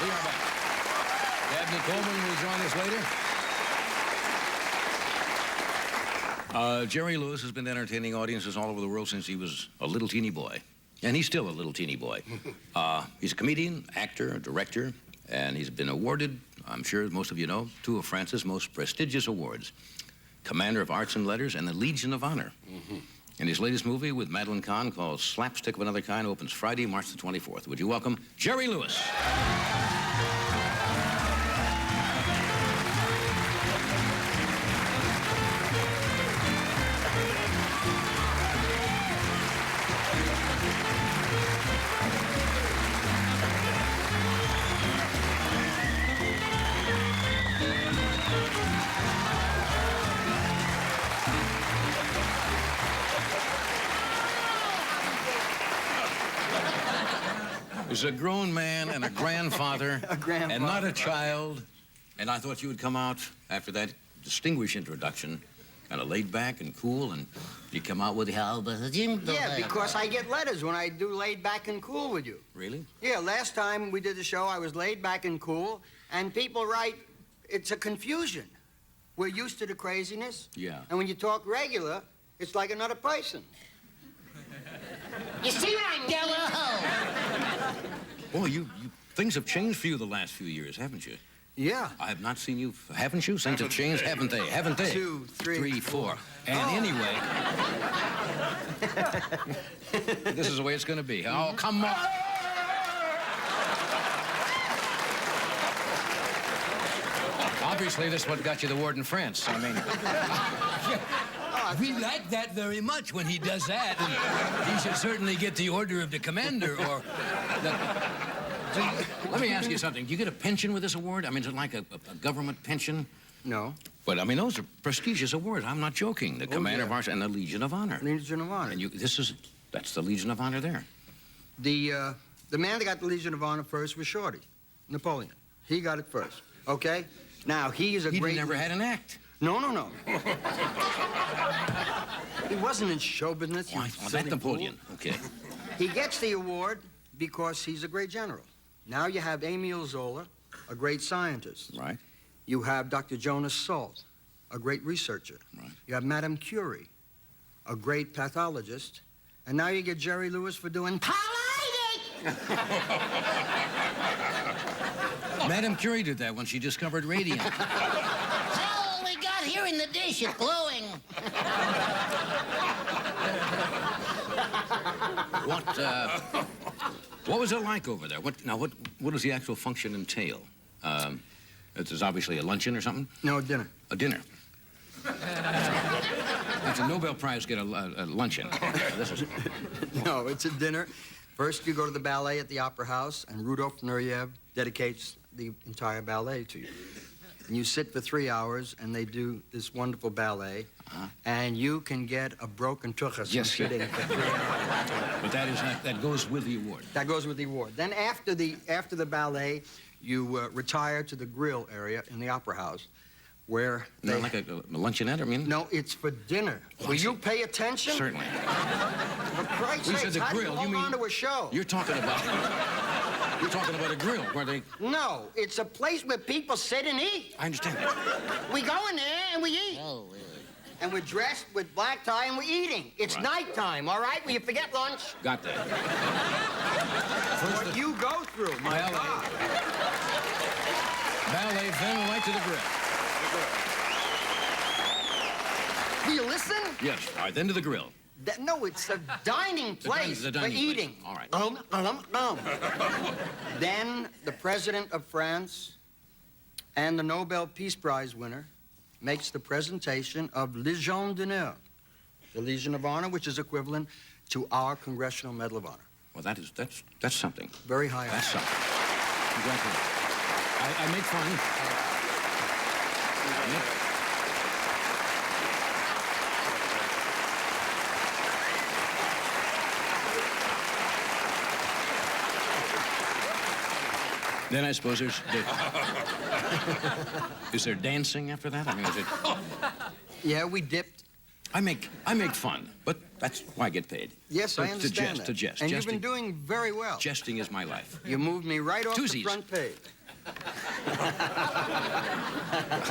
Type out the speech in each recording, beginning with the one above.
We are back. Dabney Coleman will join us later. Jerry Lewis has been entertaining audiences all over the world since he was a little teeny boy. And he's still a little teeny boy. He's a comedian, actor, director, and he's been awarded, I'm sure most of you know, two of France's most prestigious awards. Commander of Arts and Letters and the Legion of Honor. And his latest movie with Madeline Kahn called Slapstick of Another Kind opens Friday, March the 24th. Would you welcome Jerry Lewis? He's a grown man and a grandfather, and not a child. And I thought you would come out after that distinguished introduction, kind of laid back and cool, and you come out with how the Jim. Yeah, because I get letters when I do laid back and cool with you. Really? Yeah, last time we did the show, I was laid back and cool, and people write, it's a confusion. We're used to the craziness. Yeah. And when you talk regular, it's like another person. You see what I'm doing? Boy, things have changed for you the last few years, haven't you? Yeah. I have not seen you, haven't you? Things have changed, haven't they? Haven't they? 2, 3, 4. And anyway, this is the way it's going to be. Oh, come on. Obviously, this is what got you the award in France. I mean, we like that very much when he does that. And he should certainly get the Order of the Commander or... Let me ask you something. Do you get a pension with this award? I mean, is it like a government pension? No. But, I mean, those are prestigious awards. I'm not joking. The Commander of Arts and the Legion of Honor. Legion of Honor. And that's the Legion of Honor there. The man that got the Legion of Honor first was Shorty, Napoleon. He got it first, okay? Now, he is a great... He never had an act. No. He wasn't in show business. Oh, that Napoleon. Okay. He gets the award because he's a great general. Now you have Emile Zola, a great scientist. Right. You have Dr. Jonas Salk, a great researcher. Right. You have Madame Curie, a great pathologist. And now you get Jerry Lewis for doing politics. Madame Curie did that when she discovered radium. Oh, we got here in the dish, it's glowing. What was it like over there? What does the actual function entail? It's obviously a luncheon or something? No, dinner. A dinner. That's a Nobel Prize get a luncheon. This is... No, it's a dinner. First, you go to the ballet at the Opera House, and Rudolf Nureyev dedicates the entire ballet to you. And you sit for 3 hours, and they do this wonderful ballet, and you can get a broken tuchus from sitting for 3 hours. But that goes with the award. That goes with the award. Then after the ballet, you retire to the grill area in the Opera House, where they... Not like a luncheonette, I mean? No, it's for dinner. Will you pay attention? Certainly. For Christ's We sakes, said the how do grill. you hold on to a show? You're talking about a grill where they... No, it's a place where people sit and eat. I understand. We go in there and we eat. Oh, really? And we're dressed with black tie and we're eating. It's nighttime, all right? Will you forget lunch? Got that. What you go through, my God. Ballet, then right to the grill. Do you listen? Yes, all right, then to the grill. No, it's a dining place the for dining eating. place. All right. Then the president of France and the Nobel Peace Prize winner makes the presentation of Légion d'honneur, the Legion of Honor, which is equivalent to our Congressional Medal of Honor. Well, that's something. Very high. That's something. Congratulations. I make fun. Then I suppose is there dancing after that? I mean, is it? Yeah, we dipped. I make fun, but That's why I get paid. Yes, I understand that. To jest. And Jesting, you've been doing very well. Jesting is my life. You moved me right off the Twosies. front page.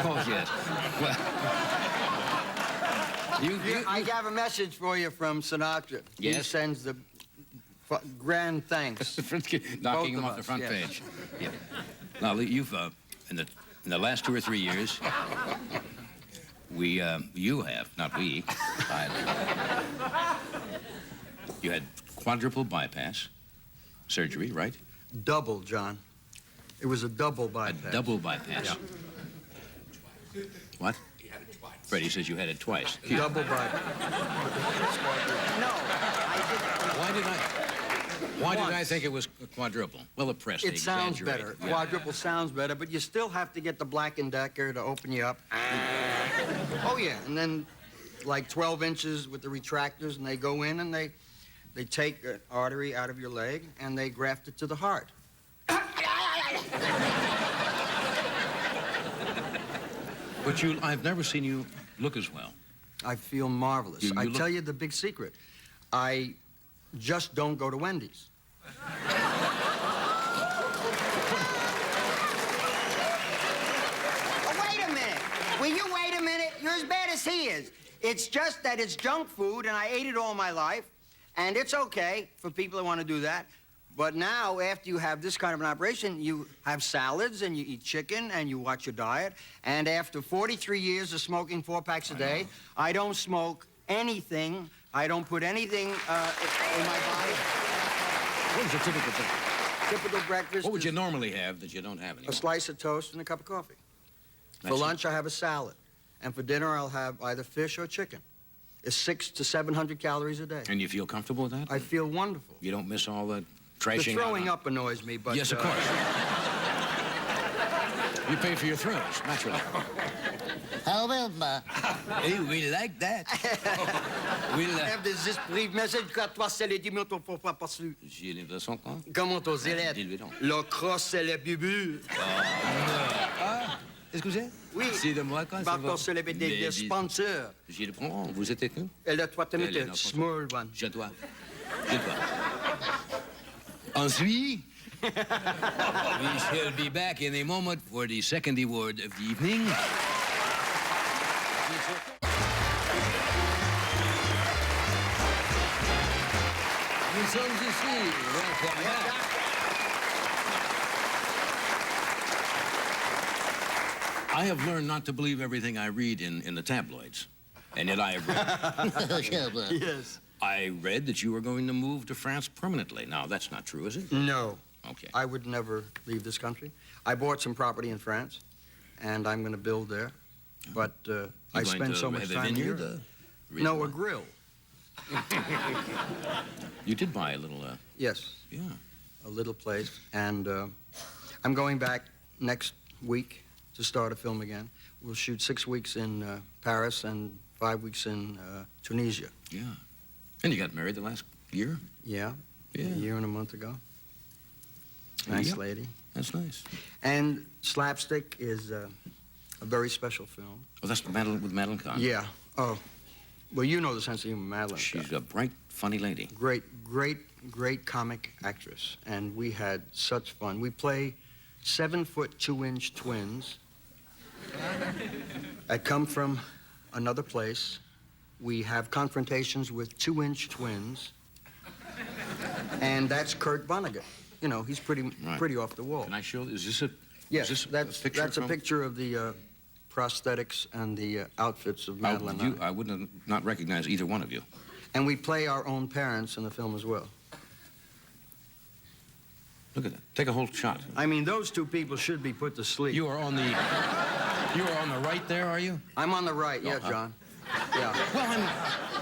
Oh, yes. Well, I have a message for you from Sinatra. He Yes? sends the grand thanks. knocking him of off the us, front yes. page. Yeah. Now, you've, in the last 2 or 3 years, you have, not we, you had quadruple bypass surgery, right? Double, John. It was a double A bypass. double bypass. Yeah. What? Freddie says you had it twice. Double bypass. No, I Why did I Once. think it was quadruple? Well, the press, they didn't. It sounds exaggerate. better. Yeah. Quadruple sounds better, but you still have to get the Black & Decker to open you up. Oh, yeah. And then like 12 inches with the retractors, and they go in and they take an artery out of your leg and they graft it to the heart. But I've never seen you look as well. I feel marvelous. You I look- tell you the big secret. I just don't go to Wendy's. Oh, wait a minute. Will you wait a minute? You're as bad as he is. It's just that it's junk food, and I ate it all my life, and it's okay for people that want to do that. But now, after you have this kind of an operation, you have salads, and you eat chicken, and you watch your diet. And after 43 years of smoking 4 packs a day, I don't smoke anything. I don't put anything in my body. What was your typical thing? Typical breakfast What would is you normally have that you don't have a anymore? slice of toast and a cup of coffee. For That's it. lunch, I have a salad. And for dinner, I'll have either fish or chicken. It's 600 to 700 calories a day. And you feel comfortable with that? I feel wonderful. You don't miss all the The trashing throwing out up annoys me, but... Yes, of course. You pay for your throws, naturally. How well, Hey, we like that. We'll, I have this brief message qu'à toi, c'est les 10 minutes pour pas passer. j'ai l'impression qu'on... Comment on dirait? Dis-lui donc. Le cross, c'est le bubu. Excusez? Oui. C'est de moi quand Par contre, c'est le sponsor. J'ai le prends, vous êtes avec nous? Et le 3 minutes, Allez, non, small one. Je dois. Ensuite, we shall be back in a moment for the second award of the evening. Nous sommes ici. Welcome back. I have learned not to believe everything I read in the tabloids. And yet I have read, Yes. I read that you were going to move to France permanently. Now, that's not true, is it? No. Okay. I would never leave this country. I bought some property in France, and I'm going to build there. But I spend so much time here. No, a grill. You did buy a little, Yes, yeah. a little place. And I'm going back next week to start a film again. We'll shoot 6 weeks in Paris and 5 weeks in Tunisia. Yeah. And you got married the last year? Yeah, Yeah. a year and a month ago. Nice Yep. lady. That's nice. And Slapstick is a very special film. Oh, that's with Madeline Kahn. Yeah. Oh, well, you know the sense of humor, Madeline. She's a bright, funny lady. Great, great, great comic actress. And we had such fun. We play 7-foot, 2-inch twins that come from another place. We have confrontations with 2-inch twins. And that's Kurt Vonnegut. You know, he's pretty off the wall. Can I show? Is this a? Yes, is this that's a from- picture of the prosthetics and the outfits of I, Madeline. and I. I wouldn't have not recognize either one of you. And we play our own parents in the film as well. Look at that. Take a whole shot. I mean, those two people should be put to sleep. You are on the. You are on the right there, are you? I'm on the right, yeah, Oh, John. Yeah,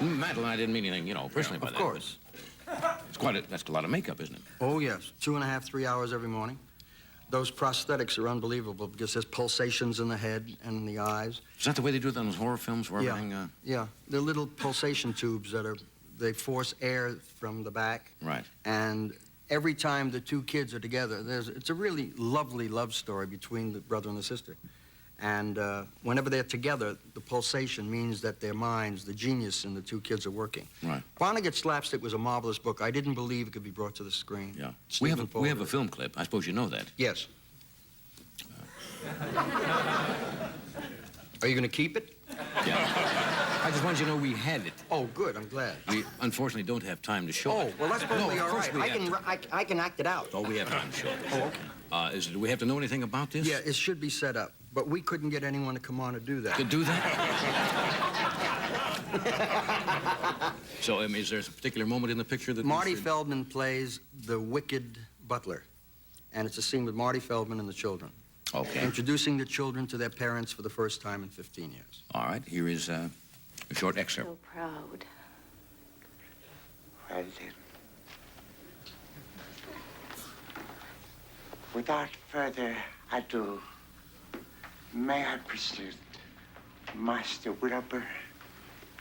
Well, Madeline, I didn't mean anything, personally by of that. course. but that's a lot of makeup, isn't it? Oh, yes. 2.5, 3 hours every morning. Those prosthetics are unbelievable because there's pulsations in the head and in the eyes. Is that the way they do it on those horror films where Yeah. everything? Yeah, they're little pulsation tubes they force air from the back. Right. And every time the two kids are together, it's a really lovely love story between the brother and the sister. And whenever they're together, the pulsation means that their minds, the genius in the two kids are working. Right. Vonnegut Slapstick was a marvelous book. I didn't believe it could be brought to the screen. Yeah. Stephen We have Paul a film clip. I suppose you know that. Yes. Are you going to keep it? Yeah. I just wanted you to know we had it. Oh, good. I'm glad. We unfortunately don't have time to show Oh, it. well, that's probably No, all of course right. we I have can, I can act it out. Oh, we have time to show it. Oh, okay. Do we have to know anything about this? Yeah, it should be set up. But we couldn't get anyone to come on to do that. To do that? So, is there a particular moment in the picture that... Marty Feldman plays the wicked butler. And it's a scene with Marty Feldman and the children. Okay. Introducing the children to their parents for the first time in 15 years. All right, here is a short excerpt. So proud. Well then, without further ado, may I present Master Wilbur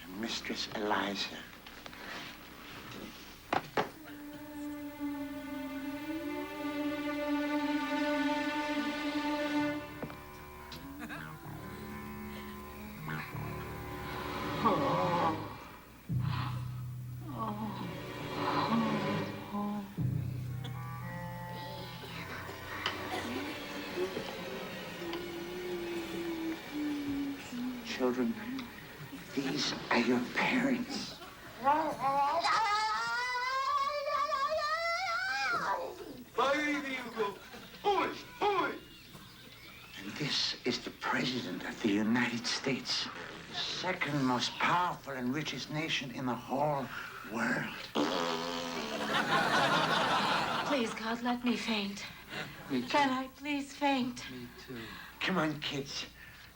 and Mistress Eliza. Children, these are your parents. And this is the President of the United States, the second most powerful and richest nation in the whole world. Please, God, let me faint. Can I please faint? Me too. Come on, kids.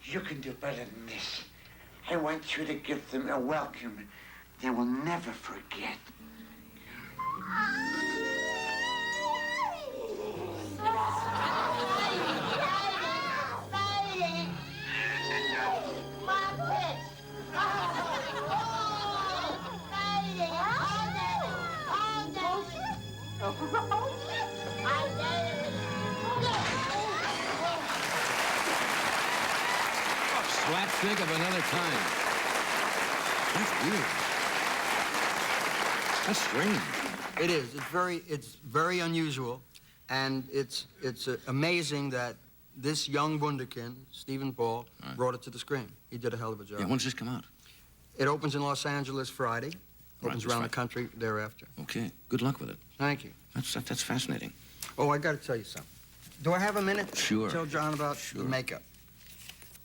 You can do better than this. I want you to give them a welcome they will never forget. Slapstick of another kind. That's weird. That's strange. It is. It's very unusual, and it's amazing that this young wunderkind, Stephen Paul, brought it to the screen. He did a hell of a job. Yeah, when does this come out? It opens in Los Angeles Friday. Opens this around the Friday. country thereafter. Okay, good luck with it. Thank you. That's fascinating. Oh, I got to tell you something. Do I have a minute? Sure. To tell John about the makeup.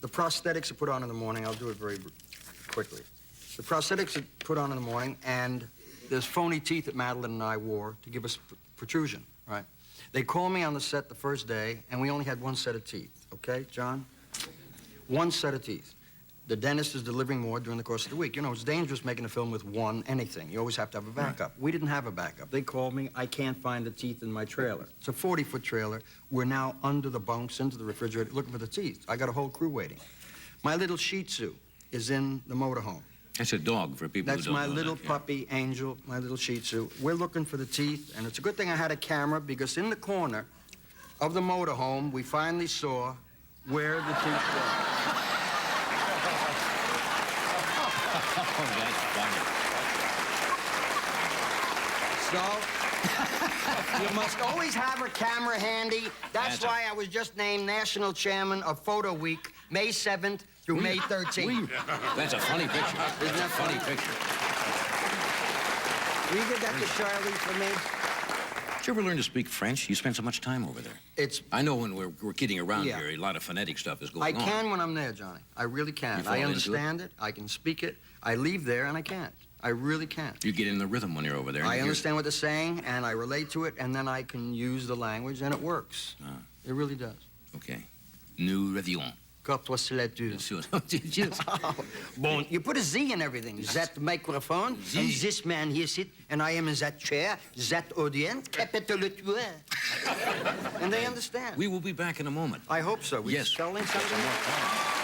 The prosthetics are put on in the morning. I'll do it very quickly. The prosthetics are put on in the morning, and there's phony teeth that Madeline and I wore to give us protrusion, right? They called me on the set the first day, and we only had one set of teeth, okay, John? One set of teeth. The dentist is delivering more during the course of the week. You know, it's dangerous making a film with one anything. You always have to have a backup. We didn't have a backup. They called me, I can't find the teeth in my trailer. It's a 40-foot trailer. We're now under the bunks, into the refrigerator, looking for the teeth. I got a whole crew waiting. My little Shih Tzu is in the motorhome. That's a dog for people That's who don't my know little that, yeah. puppy, Angel, my little Shih Tzu. We're looking for the teeth, and it's a good thing I had a camera, because in the corner of the motorhome, we finally saw where the teeth were. Oh, that's funny. So, you must always have a camera handy. That's why I was just named National Chairman of Photo Week, May 7th through May 13th. That's a funny picture. Isn't that funny funny? picture. Will you give that to Charlie for me? Did you ever learn to speak French? You spend so much time over there. It's... I know when we're kidding around Yeah. here, a lot of phonetic stuff is I going on. can when I'm there, Johnny. I really can. You fall I into understand it. I can speak it. I leave there and I can't. I really can't. You get in the rhythm when you're over there. and I you hear- understand what they're saying, and I relate to it, and then I can use the language, and it works. Ah. It really does. Okay. Nous revions. Quand c'est dur. Just- Bon, you put a Z in everything. That microphone, and this man here sit, and I am in that chair, that audience, capite le tueur. And they understand. We will be back in a moment. I hope so. We're Yes. selling something.